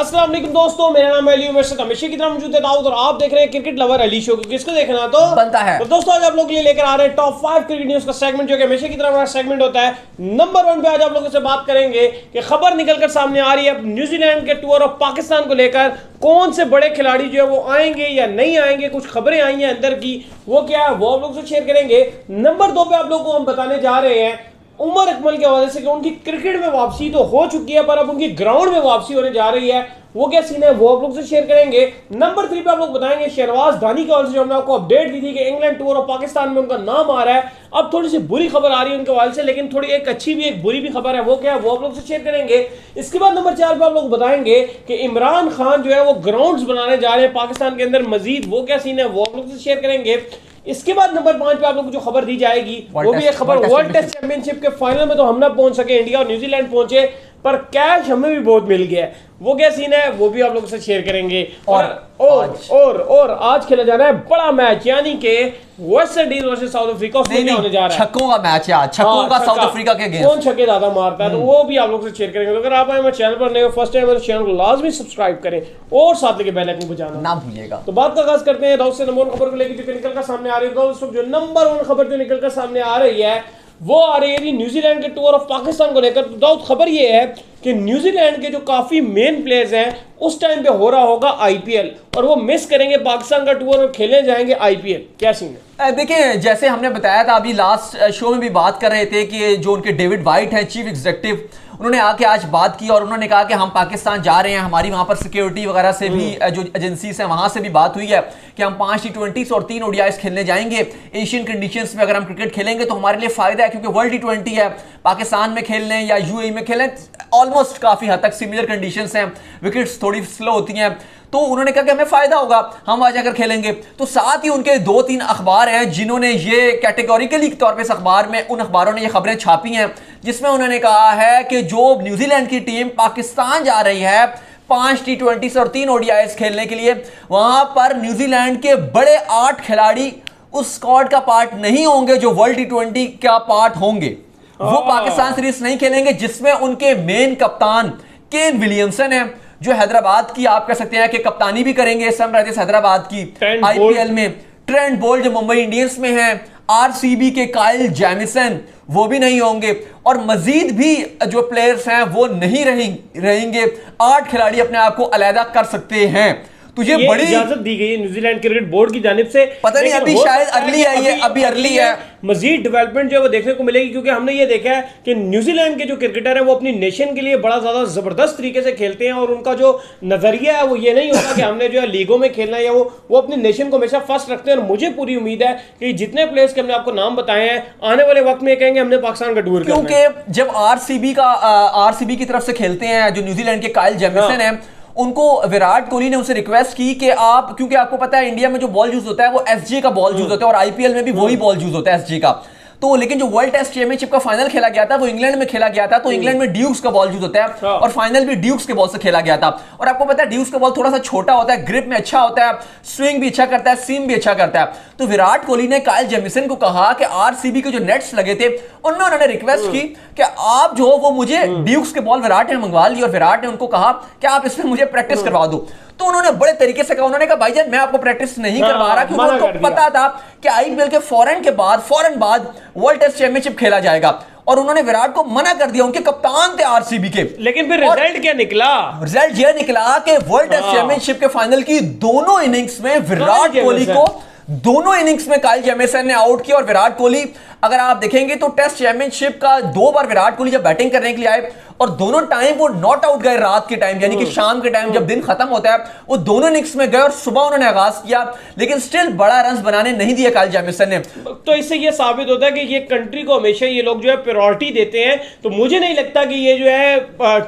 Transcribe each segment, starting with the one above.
अस्सलाम वालेकुम दोस्तों, मेरा नाम है अली उमर से हमेशा की तरह मौजूद है दाऊद और आप देख रहे हैं क्रिकेट लवर अली शो। किसको देखना तो बनता है। तो दोस्तों आज आप लोगों के लिए लेकर आ रहे हैं टॉप 5 क्रिकेट न्यूज का सेगमेंट, जो कि हमेशा की तरह हमारा सेगमेंट होता है। नंबर 1 पे आज आप लोगों से बात करेंगे कि खबर निकलकर सामने आ रही है न्यूजीलैंड के टूर ऑफ पाकिस्तान को लेकर। कौन से बड़े खिलाड़ी जो है वो आएंगे या नहीं आएंगे, कुछ खबरें आई हैं अंदर की, वो क्या है वो आप लोगों से शेयर करेंगे। नंबर 2 पे आप लोगों को हम बताने जा रहे हैं उमर अकमल के हवाले से कि उनकी क्रिकेट में वापसी तो हो चुकी है, पर अब उनकी ग्राउंड में वापसी होने जा रही है। वो क्या सीन है वो आप लोग से शेयर करेंगे। नंबर 3 पे आप लोग बताएंगे शहरवाज दानी के हवाले से, जो हमने आपको अपडेट दी थी कि इंग्लैंड टूर और पाकिस्तान में उनका नाम आ रहा है। अब थोड़ी सी बुरी खबर आ रही है उनके हवाले से, लेकिन थोड़ी एक अच्छी भी एक बुरी भी खबर है। वो क्या है वो आप लोग से शेयर करेंगे। इसके बाद नंबर 4 पे आप लोग बताएंगे कि इमरान खान जो है वो ग्राउंड्स बनाने जा रहे हैं पाकिस्तान के अंदर मजीद। वो क्या सीन है वो आप लोग से शेयर करेंगे। इसके बाद नंबर 5 पे आप लोगों को जो खबर दी जाएगी वो भी एक खबर, वर्ल्ड टेस्ट चैंपियनशिप के फाइनल में तो हम ना पहुंच सके, इंडिया और न्यूजीलैंड पहुंचे, पर कैश हमें भी बहुत मिल गया है। वो क्या सीन है वो भी आप लोगों से शेयर करेंगे। और आज खेला जा रहा है बड़ा मैच, यानी कि West Indies versus south Africa. उसमें क्या होने जा रहा है? छक्कों का मैच है, छक्कों का साउथ अफ्रीका के अगेंस्ट। कौन छक्के ज्यादा मारता है, तो वो भी आप लोग से शेयर करेंगे। तो अगर आप हमारे चैनल पर नए हो, फर्स्ट टाइम मेरे चैनल को लाजमी सब्सक्राइब करें और साथ लेके बेल आइकन बजाना ना भूलिएगा। तो बात का आगाज करते हैं दाऊद से नंबर 1 खबर को लेकर, जो निकल कर सामने आ रही है। दोस्तों जो नंबर 1 खबर जो निकल कर सामने आ रही है वो आ रही है न्यूजीलैंड के टूर ऑफ पाकिस्तान को लेकर। तो दाऊद खबर ये है कि न्यूजीलैंड के जो काफी मेन प्लेयर्स हैं उस टाइम पे हो रहा होगा आईपीएल, और वो मिस करेंगे पाकिस्तान का टूर और खेलने जाएंगे आईपीएल। क्या सीन है? देखिए, जैसे हमने बताया था अभी लास्ट शो में भी बात कर रहे थे कि जो उनके डेविड वाइट हैं चीफ एग्जीक्यूटिव, उन्होंने आके आज बात की और उन्होंने कहा कि हम पाकिस्तान जा रहे हैं। हमारी वहां पर सिक्योरिटी वगैरह से भी जो एजेंसीज हैं वहां से भी बात हुई है कि हम 5 T20s और 3 ODIs खेलने जाएंगे। एशियन कंडीशंस में अगर हम क्रिकेट खेलेंगे तो हमारे लिए फायदा है, क्योंकि वर्ल्ड T20 है, पाकिस्तान में खेल लें या यूएई में खेलें ऑलमोस्ट काफी हद तक सिमिलर कंडीशंस हैं, विकेट्स थोड़ी स्लो होती हैं, तो उन्होंने कहा कि हमें फायदा होगा हम वहां जाकर खेलेंगे। तो साथ ही उनके 2-3 अखबार हैं जिन्होंने ये कैटेगोरिकली तौर पे इस अखबार में, उन अखबारों ने ये खबरें छापी हैं जिसमें उन्होंने कहा है कि जो न्यूजीलैंड की टीम पाकिस्तान जा रही है 5 T20s और 3 ODIs खेलने के लिए, वहां पर न्यूजीलैंड के बड़े 8 खिलाड़ी उस स्क्वाड का पार्ट नहीं होंगे जो वर्ल्ड T20 का पार्ट होंगे। वो पाकिस्तान सीरीज नहीं खेलेंगे, जिसमें उनके मेन कप्तान केन विलियमसन है जो हैदराबाद की आप कह सकते हैं कि कप्तानी भी करेंगे सनराइजर्स हैदराबाद की आईपीएल में। ट्रेंट बोल्ट जो मुंबई इंडियंस में है, आरसीबी के काइल जैमिसन वो भी नहीं होंगे, और मजीद भी जो प्लेयर्स हैं वो नहीं रहेंगे। 8 खिलाड़ी अपने आप को अलहदा कर सकते हैं। तो ये बड़ी इजाजत दी गई है न्यूजीलैंड क्रिकेट बोर्ड की जानिब से। पता नहीं अभी शायद अर्ली आई है, अभी अर्ली है। मजीद डेवलपमेंट जो है वो देखने को मिलेगी, क्योंकि हमने ये देखा है कि न्यूजीलैंड के जो क्रिकेटर हैं वो अपनी नेशन के लिए बड़ा ज्यादा जबरदस्त तरीके से खेलते हैं, और उनका जो नजरिया है वो ये नहीं होता कि हमने जो है लीगों में खेलना है, या वो अपनी नेशन को हमेशा फर्स्ट रखते हैं। और मुझे पूरी उम्मीद है कि जितने प्लेयर्स के हमने आपको नाम बताए हैं आने वाले वक्त में कहेंगे हमने पाकिस्तान का टूर, क्योंकि जब आरसीबी की तरफ से खेलते हैं जो न्यूजीलैंड के काइल जैमिसन है, उनको विराट कोहली ने उनसे रिक्वेस्ट की कि आप, क्योंकि आपको पता है इंडिया में जो बॉल यूज होता है वो एसजे का बॉल यूज होता है और आईपीएल में भी वही बॉल यूज होता है एसजे का। तो लेकिन जो वर्ल्ड टेस्ट चैंपियनशिप का फाइनल खेला गया था वो इंग्लैंड में खेला गया था, तो इंग्लैंड में ड्यूक्स का बॉल यूज होता है और फाइनल भी ड्यूक्स के बॉल से खेला गया था। और आपको पता है ड्यूक्स का बॉल थोड़ा सा छोटा होता है, ग्रिप में अच्छा होता है, स्विंग भी अच्छा करता है, सीम भी अच्छा करता है। तो विराट कोहली ने काइल जैमिसन को कहा कि आरसीबी के जो नेट्स लगे थे उनमें उन्होंने रिक्वेस्ट की कि आप जो वो मुझे ड्यूक्स के बॉल विराट ने मंगवा ली, और विराट ने उनको कहा कि आप इसमें मुझे प्रैक्टिस करवा दो। तो उन्होंने बड़े तरीके से कहा, उन्होंने कहा भाईजान मैं आपको प्रैक्टिस नहीं करवा रहा, क्योंकि उनको पता था कि आईपीएल के फौरन बाद वर्ल्ड टेस्ट चैंपियनशिप खेला जाएगा, और उन्होंने विराट को मना कर दिया। उनके कप्तान थे आरसीबी के। लेकिन फिर रिजल्ट क्या निकला? रिजल्ट यह निकला कि वर्ल्ड टेस्ट चैंपियनशिप के फाइनल की दोनों इनिंग्स में विराट कोहली को, दोनों इनिंग्स में काइल जैमिसन ने आउट किया। और विराट कोहली, अगर आप देखेंगे तो टेस्ट चैंपियनशिप का 2 बार विराट कोहली जब बैटिंग करने के लिए आए और दोनों टाइम वो नॉट आउट गए रात के टाइम, यानी कि शाम के टाइम जब दिन खत्म होता है, वो दोनों इनिंग्स में गए और सुबह उन्होंने आगाज किया, लेकिन स्टिल बड़ा रन बनाने नहीं दिया काइल जैमिसन ने। तो इससे ये साबित होता है कि ये कंट्री को हमेशा ये लोग जो है प्रायोरिटी देते हैं। तो मुझे नहीं लगता कि ये जो है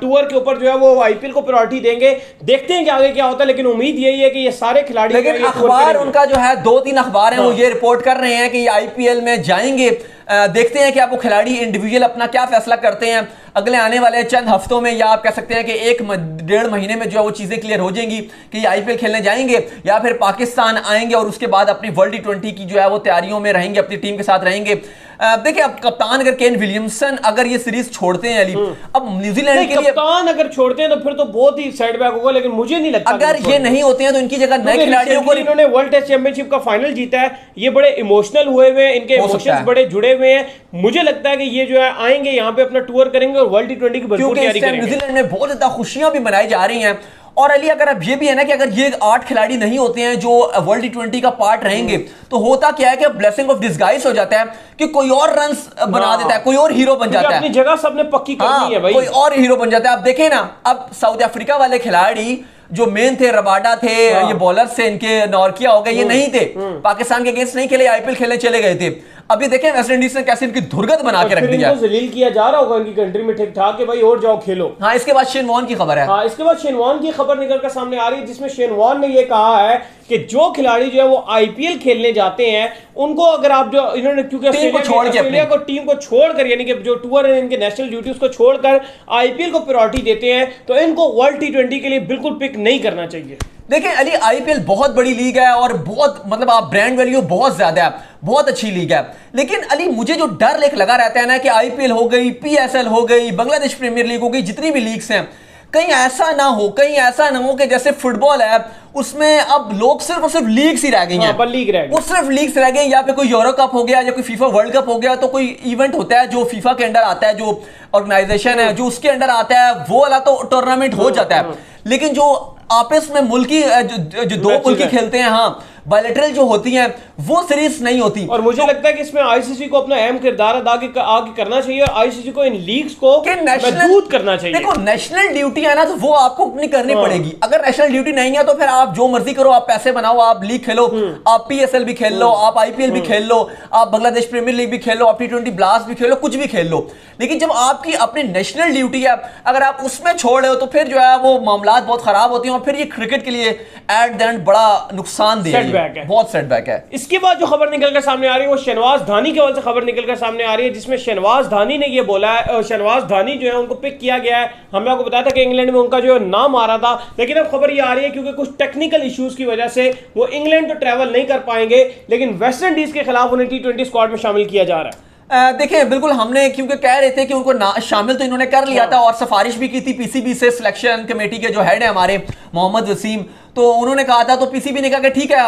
टूर के ऊपर जो है वो आईपीएल को प्रायोरिटी देंगे। देखते हैं कि आगे क्या होता है, लेकिन उम्मीद यही है कि ये सारे खिलाड़ी, लेकिन अखबार उनका जो है 2-3 अखबार हैं वो ये रिपोर्ट कर रहे हैं कि आईपीएल में जाएंगे। देखते हैं कि आपको खिलाड़ी इंडिविजुअल अपना क्या फैसला करते हैं अगले आने वाले चंद हफ्तों में, या आप कह सकते हैं कि 1-1.5 महीने में जो है वो चीजें क्लियर हो जाएंगी कि आईपीएल खेलने जाएंगे या फिर पाकिस्तान आएंगे और उसके बाद अपनी वर्ल्ड T20 की जो है वो तैयारियों में रहेंगे, अपनी टीम के साथ रहेंगे। देखिए अब कप्तान अगर केन विलियमसन अगर ये सीरीज छोड़ते हैं अली, अब न्यूजीलैंड के लिए कप्तान अगर छोड़ते हैं तो फिर तो बहुत ही सेटबैक होगा, लेकिन मुझे नहीं लगता अगर ये नहीं होते हैं तो इनकी जगह नए खिलाड़ियों को, इन्होंने वर्ल्ड टेस्ट चैंपियनशिप का फाइनल जीता है, ये बड़े इमोशनल हुए हुए हैं, इनके इमोशंस बड़े जुड़े हुए हैं। मुझे लगता है कि ये जो है आएंगे यहाँ पे अपना टूर करेंगे और वर्ल्ड टी20 की भरपूर तैयारी करेंगे। न्यूजीलैंड में बहुत ज्यादा खुशियां भी मनाई जा रही हैं। और अली अगर अब ये भी है ना कि अगर ये 8 खिलाड़ी नहीं होते हैं जो वर्ल्ड टी20 का पार्ट रहेंगे, तो होता क्या है कि ब्लेसिंग ऑफ डिस्गाइज हो जाता है कि कोई और रन्स बना देता है, कोई और हीरो बन जाता है, अपनी जगह सबने पक्की करनी है भाई, कोई और हीरो बन जाता है। अब देखें ना, अब साउथ अफ्रीका वाले खिलाड़ी जो मेन थे, रबाडा थे, ये बॉलर्स थे, इनके नॉर्किया हो गए, ये नहीं थे, पाकिस्तान के अगेंस्ट नहीं खेले, आईपीएल खेलने चले गए थे। अभी देखें वेस्ट इंडीज ने कैसे इनकी धुरगत बना के रख दिया, इनको जलील किया जा रहा होगा इनकी कंट्री में ठीक ठाक कि भाई और जाओ खेलो। हाँ, इसके बाद शेन वॉर्न की खबर है। हाँ, इसके बाद शेन वॉर्न की खबर निकल कर सामने आ रही है, जिसमें शेन वॉर्न ने ये कहा है कि जो खिलाड़ी जो है वो आईपीएल खेलने जाते हैं उनको अगर आप जो इन्होंने, क्योंकि ऑस्ट्रेलिया को टीम को छोड़कर, यानी कि जो टूर है इनके नेशनल ड्यूटी उसको छोड़कर आईपीएल को प्रायोरिटी देते हैं, तो इनको वर्ल्ड टी20 के लिए बिल्कुल पिक नहीं करना चाहिए। देखिए अली, आईपीएल बहुत बड़ी लीग है और बहुत मतलब आप ब्रांड वैल्यू बहुत ज्यादा है, बहुत अच्छी लीग है। लेकिन अली मुझे जो डर लेख लगा रहता है ना कि आईपीएल हो गई, पीएसएल हो गई, बांग्लादेश प्रीमियर लीग हो गई, जितनी भी लीग्स हैं, कहीं ऐसा ना हो कि जैसे फुटबॉल है उसमें अब लोग सिर्फ और सिर्फ लीग्स ही रह गई हैं, वो सिर्फ लीग्स रह गई, या फिर कोई यूरो कप हो गया या कोई फीफा वर्ल्ड कप हो गया, तो कोई इवेंट होता है जो फीफा के अंडर आता है, जो ऑर्गेनाइजेशन है जो उसके अंडर आता है, वो वाला तो टूर्नामेंट हो जाता है। लेकिन जो आपस में मुल्की जो दो मुल्की खेलते हैं, हाँ, बायलैटरल जो होती हैं, वो सीरीज नहीं होती। और मुझे लगता है कि इसमें आईसीसी को अपना अहम किरदार आगे करना चाहिए और आईसीसी को इन लीग्स को मजबूत करना चाहिए। देखो नेशनल ड्यूटी है ना, तो वो आपको अपनी करनी पड़ेगी। अगर नेशनल ड्यूटी नहीं है तो फिर आप जो मर्जी करो, आप पैसे बनाओ, आप लीग खेलो, आप पीएसएल भी खेल लो, आप आईपीएल भी खेल लो, आप बांग्लादेश प्रीमियर लीग भी खेल लो, आप टी20 ब्लास्ट भी खेलो, कुछ भी खेल लो। लेकिन जब आपकी अपनी नेशनल ड्यूटी है, अगर आप उसमें छोड़ रहे हो तो फिर जो है वो मामला बहुत खराब होती हैं और फिर ये क्रिकेट के लिए एट द एंड बड़ा नुकसान दे है, बहुत सेटबैक है। इसके बाद जो खबर निकलकर सामने आ रही है वो शहनवाज धानी के हवाले से खबर निकलकर सामने आ रही है, जिसमें शहनवाज धानी ने ये बोला है, शहनवाज धानी जो है उनको पिक किया गया है। हमने आपको बताया था कि इंग्लैंड में उनका जो नाम आ रहा था, लेकिन अब खबर ये आ रही है क्योंकि कुछ टेक्निकल इश्यूज की वजह से वो इंग्लैंड तो ट्रैवल नहीं कर पाएंगे, लेकिन वेस्ट इंडीज के खिलाफ उन्हें टी20 स्क्वाड में शामिल किया जा रहा है। देखिए बिल्कुल, हमने क्योंकि कह रहे थे कि उनको शामिल तो इन्होंने कर लिया था और सिफारिश भी की थी पीसीबी से, सिलेक्शन कमेटी के जो हेड है हमारे मोहम्मद वसीम, तो उन्होंने कहा था, तो पीसीबी ने कहा कि ठीक है,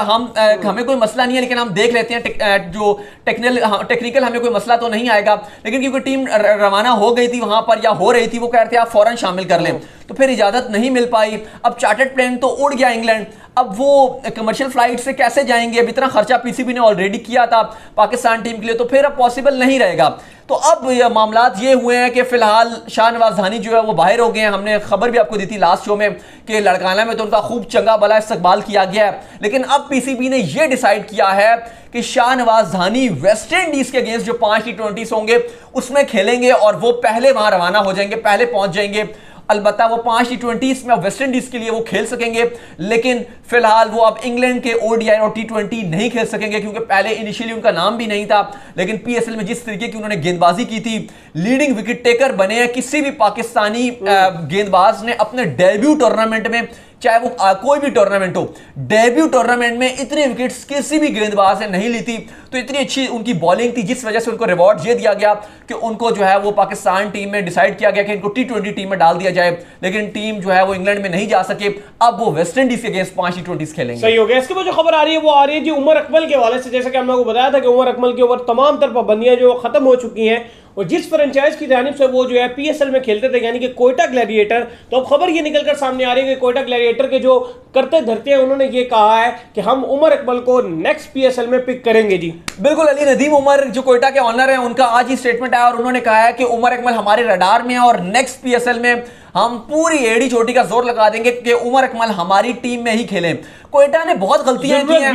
हमें कोई मसला नहीं है, लेकिन हम देख लेते हैं जो टेक्निकल हमें कोई मसला तो नहीं आएगा। लेकिन क्योंकि टीम रवाना हो गई थी वहां पर या हो रही थी, वो कह रहे थे आप फौरन शामिल कर लें, तो फिर इजाजत नहीं मिल पाई। अब चार्टर्ड प्लेन तो उड़ गया इंग्लैंड, अब वो कमर्शियल फ्लाइट से कैसे जाएंगे? अब इतना खर्चा पीसीबी ने ऑलरेडी किया था पाकिस्तान टीम के लिए, तो फिर अब पॉसिबल नहीं रहेगा। तो अब मामला ये हुए हैं कि फिलहाल शाहनवाज धानी जो है वो बाहर हो गए हैं। हमने खबर भी आपको दी थी लास्ट शो में कि लड़काना में तो उनका खूब चंगा भला इस्तकबाल किया गया है, लेकिन अब पीसीबी ने यह डिसाइड किया है कि शाहनवाज धानी वेस्ट इंडीज के अगेंस्ट जो 5 टी20 होंगे उसमें खेलेंगे और वो पहले वहां रवाना हो जाएंगे, पहले पहुंच जाएंगे। अलबत्ता वो 5 टी20 में वेस्ट इंडीज के लिए वो खेल सकेंगे, लेकिन फिलहाल वो अब इंग्लैंड के ओडीआई और टी20 नहीं खेल सकेंगे, क्योंकि पहले इनिशियली उनका नाम भी नहीं था। लेकिन पीएसएल में जिस तरीके की उन्होंने गेंदबाजी की थी, लीडिंग विकेट टेकर बने हैं। किसी भी पाकिस्तानी गेंदबाज ने अपने डेब्यू टूर्नामेंट में, चाहे वो कोई भी टूर्नामेंट हो, डेब्यू टूर्नामेंट में इतने विकेट्स किसी भी गेंदबाज ने नहीं ली थी। तो इतनी अच्छी उनकी बॉलिंग थी, जिस वजह से उनको रिवॉर्ड ये दिया गया कि उनको जो है वो पाकिस्तान टीम में डिसाइड किया गया कि इनको टी20 टीम में डाल दिया जाए। लेकिन टीम जो है वो इंग्लैंड में नहीं जा सके, अब वो वेस्ट इंडीज के अगेंस्ट 5 टी20 खेलेंगे। सही हो गया। इसके बाद जो खबर आ रही है वो आ रही है जी उमर अकमल के हवाले से। जैसा कि हमने आपको बताया था कि उमर अकमल के ऊपर तमाम तरह पाबंदियां जो खत्म हो चुकी हैं, और जिस फ्रेंचाइज की जानिब से वो जो है पीएसएल में खेलते थे, यानी कि कोयटा ग्लैडिएटर, तो अब खबर ये निकलकर सामने आ रही है कि कोयटा ग्लैडिएटर के जो करते धरते हैं उन्होंने ये कहा है कि हम उमर अकमल को नेक्स्ट पीएसएल में पिक करेंगे जी। बिल्कुल, अली नदीम उमर जो कोयटा के ऑनर हैं, उनका आज ही स्टेटमेंट आया और उन्होंने कहा है कि उमर अकमल हमारे रडार में है और नेक्स्ट पीएसएल में हम पूरी एड़ी चोटी का जोर लगा देंगे कि उमर अकमल हमारी टीम में ही खेलें। कोयटा ने बहुत गलतियां की हैं,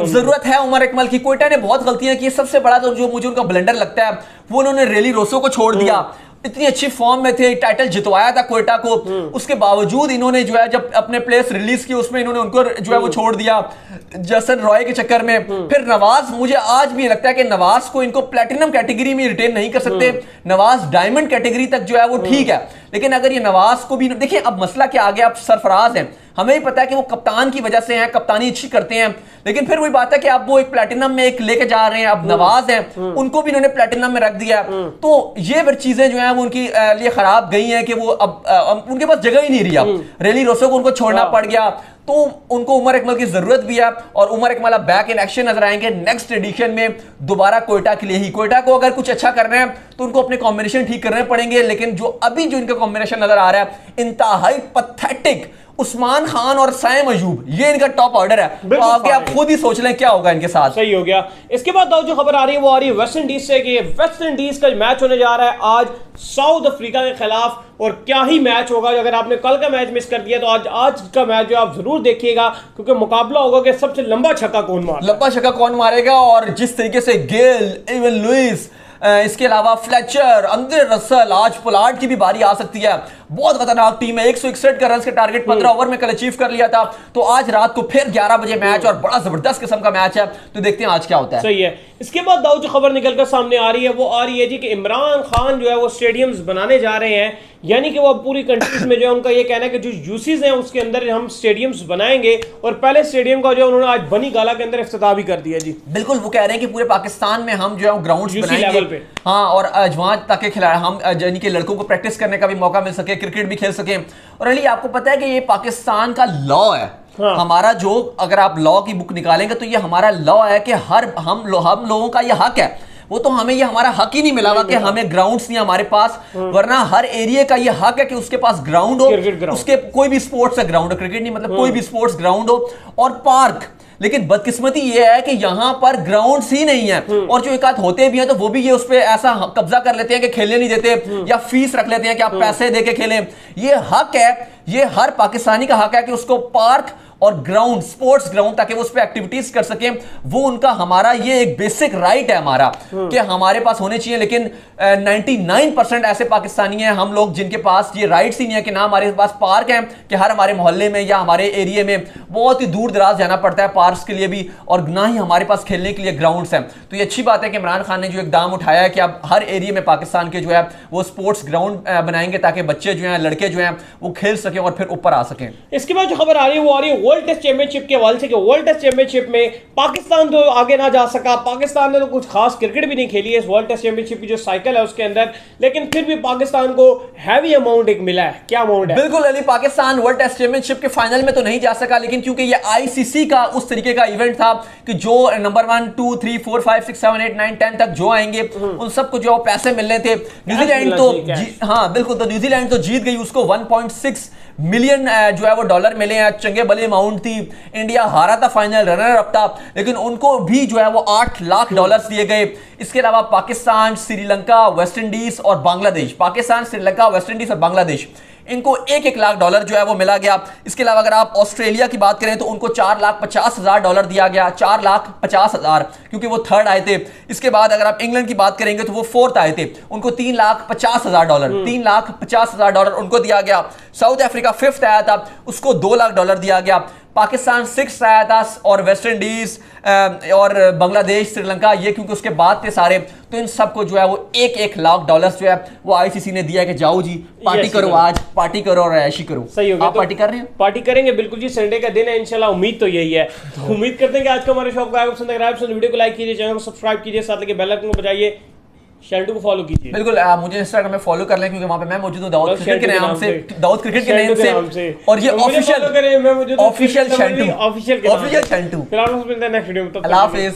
जरूरत है उमर अकमल की। कोयटा ने बहुत गलतियां की। सबसे बड़ा तो जो मुझे उनका ब्लंडर लगता है वो उन्होंने रेली रोसो को छोड़ दिया। इतनी अच्छी फॉर्म में थे, टाइटल जितवाया था कोयटा को, उसके बावजूद इन्होंने जो है जब अपने प्लेयर्स रिलीज किए उसमें इन्होंने उनको जो है वो छोड़ दिया जसन रॉय के चक्कर में। फिर नवाज, मुझे आज भी लगता है कि नवाज को इनको प्लेटिनम कैटेगरी में रिटेन नहीं कर सकते। नवाज डायमंड कैटेगरी तक जो है वो ठीक है, लेकिन अगर ये नवाज को भी देखिए, अब मसला क्या आ गया, अब सरफराज है, हमें ही पता है कि वो कप्तान की वजह से हैं, कप्तानी अच्छी करते हैं, लेकिन फिर वही बात है कि अब वो एक प्लेटिनम में एक लेके जा रहे हैं। अब नवाज हैं, उनको भी इन्होंने प्लेटिनम में रख दिया। तो ये फिर चीजें जो है वो उनकी लिए खराब गई हैं कि वो अब उनके पास जगह ही नहीं रही। अब रेली रोसो को उनको छोड़ना पड़ गया, तो उनको उमर अकमल की जरूरत भी है, और उमर अकमल अब बैक इन एक्शन नजर आएंगे नेक्स्ट एडिशन में दोबारा कोयटा के लिए ही। कोयटा को अगर कुछ अच्छा करना है तो उनको अपने कॉम्बिनेशन ठीक करने पड़ेंगे, लेकिन जो अभी जो इनका कॉम्बिनेशन नजर आ रहा है इंतहाई पथेटिक, उस्मान खान और साइम अयूब, ये इनका टॉप ऑर्डर है। तो आगे आप खुद ही सोच लें क्या होगा इनके साथ। सही हो गया। इसके बाद जो खबर आ रही है वो आ रही है वेस्ट इंडीज से कि वेस्ट इंडीज का मैच होने जा रहा है आज साउथ अफ्रीका के खिलाफ, और क्या ही मैच होगा। अगर आपने कल का मैच मिस कर दिया तो आज का मैच जो आप जरूर देखिएगा, क्योंकि मुकाबला होगा कि सबसे लंबा छक्का कौन मारेगा। और जिस तरीके से गेल, इवन लुइस, इसके अलावा फ्लेचर, अंद्रे रसल, आज पोलार्ड की भी बारी आ सकती है। बहुत खतरनाक टीम है। 161 का रन का टारगेट 15 ओवर में कल अचीव कर लिया था। तो आज रात को फिर 11 बजे मैच, और बड़ा जबरदस्त किस्म का मैच है। तो देखते हैं आज क्या होता है। सही है। इसके बाद दाऊद जो खबर निकलकर सामने आ रही है वो आ रही है जी कि इमरान खान जो है वो स्टेडियम्स बनाने जा रहे हैं, यानी कि वो पूरी कंट्रीज में जो है उनका ये कहना है कि जो यूसीज हैं उसके अंदर हम स्टेडियम्स बनाएंगे। और पहले स्टेडियम का जो उन्होंने आज बनी गाला के अंदर इफ्तिताह भी कर दिया जी। बिल्कुल, वो कह रहे हैं कि पूरे पाकिस्तान में हम जो है ग्राउंड्स बनाएंगे। हाँ, और वहां ताकि खिलाड़ी हम यानी कि लड़कों को प्रैक्टिस करने का भी मौका मिल सके, क्रिकेट भी खेल सके। और अली आपको पता है कि ये पाकिस्तान का लॉ है। हाँ। हमारा जो अगर आप लॉ की बुक निकालेंगे तो ये हमारा लॉ है कि हम लोगों का ये हक है। वो तो हमें ये हमारा हक ही नहीं मिला हुआ कि हमें ग्राउंड्स नहीं हमारे पास, वरना हर एरिया का ये हक है कि उसके पास ग्राउंड हो, उसके कोई भी स्पोर्ट्स का ग्राउंड हो, क्रिकेट नहीं मतलब कोई भी स्पोर्ट्स ग्राउंड हो, और पार्क। लेकिन बदकिस्मती ये है कि यहां पर ग्राउंड्स ही नहीं है, और जो एक आध होते भी हैं तो वो भी ये उस पर ऐसा कब्जा कर लेते हैं कि खेलने नहीं देते, या फीस रख लेते हैं कि आप पैसे दे के खेलें। ये हक है, ये हर पाकिस्तानी का हक है कि उसको पार्क और ग्राउंड, स्पोर्ट्स ग्राउंड, ताकि वो उस पर एक्टिविटीज कर सकें। वो उनका, हमारा ये एक बेसिक राइट है हमारा कि हमारे पास होने चाहिए। लेकिन 99% ऐसे पाकिस्तानी हैं हम लोग जिनके पास ये राइट्स ही नहीं है कि ना हमारे पास पार्क है, कि हर हमारे मोहल्ले में या हमारे एरिया में बहुत ही दूर दराज जाना पड़ता है पार्क्स के लिए भी, और ना ही हमारे पास खेलने के लिए ग्राउंड्स हैं। तो ये अच्छी बात है कि इमरान खान ने जो इकदाम उठाया है कि अब हर एरिया में पाकिस्तान के जो है वो स्पोर्ट्स ग्राउंड बनाएंगे, ताकि बच्चे जो हैं, लड़के जो हैं वो खेल सकें और फिर ऊपर आ सकें। इसके बाद जो खबर आ रही है वो आ रही है वर्ल्ड टेस्ट चैंपियनशिप के हवाले से कि वर्ल्ड टेस्ट चैंपियनशिप में पाकिस्तान तो आगे ना जा सका। पाकिस्तान ने तो कुछ खास क्रिकेट भी नहीं खेली है इस वर्ल्ड टेस्ट चैंपियनशिप की जो साइकिल है उसके अंदर, लेकिन फिर भी पाकिस्तान को हैवी अमाउंट एक मिला है। क्या अमाउंट है? बिल्कुल Ali, Pakistan world test championship के फाइनल में तो नहीं जा सका, लेकिन क्योंकि ये आईसीसी का उस तरीके का इवेंट था कि जो नंबर 1, 2, 3, 4, 5, 6, 7, 8, 9, 10 तक जो आएंगे उन सबको जो पैसे मिलने थे। न्यूजीलैंड तो हाँ बिल्कुल, तो न्यूजीलैंड तो जीत गई, उसको 1.6 मिलियन जो है वो डॉलर मिले हैं, चंगे बले अमाउंट थी। इंडिया हारा था फाइनल, रनर अप था, लेकिन उनको भी जो है वो 8 लाख डॉलर्स दिए गए। इसके अलावा पाकिस्तान, श्रीलंका, वेस्ट इंडीज और बांग्लादेश, पाकिस्तान, श्रीलंका, वेस्ट इंडीज और बांग्लादेश, इनको 1-1 लाख डॉलर जो है वो मिला गया। इसके अलावा अगर आप ऑस्ट्रेलिया की बात करें तो उनको $4,50,000 दिया गया, $4,50,000, क्योंकि वो थर्ड आए थे। इसके बाद अगर आप इंग्लैंड की बात करेंगे तो वो फोर्थ आए थे, उनको $3,50,000 $3,50,000 उनको दिया गया। साउथ अफ्रीका फिफ्थ आया था, उसको $2 लाख दिया गया। पाकिस्तान 6 आया था, और वेस्ट इंडीज और बांग्लादेश, श्रीलंका ये क्योंकि उसके बाद थे सारे, तो इन सबको जो है वो 1-1 लाख डॉलर जो है वो आईसीसी ने दिया कि जाओ जी पार्टी करो, आज पार्टी करो और ऐशी करो। सही हो गया। आप पार्टी कर रहे हैं? पार्टी करेंगे बिल्कुल जी, संडे का दिन है इंशाल्लाह, उम्मीद तो यही है। तो उम्मीद करते हैं कि आज का हमारे शो आपको पसंद आएगा। वीडियो को लाइक कीजिए, चैनल को सब्सक्राइब कीजिए, साथ लगे बेल आइकन को बजाइए, शेल्टू को फॉलो कीजिए। बिल्कुल, मुझे इंस्टाग्राम में फॉलो कर लें क्योंकि वहां पे मैं मौजूद हूं दाऊद क्रिकेट के नाम से, दाऊद क्रिकेट के नाम से, और ये ऑफिशियल शेंटू। फिलहाल मिलते हैं नेक्स्ट वीडियो में। अल्लाह हाफिज।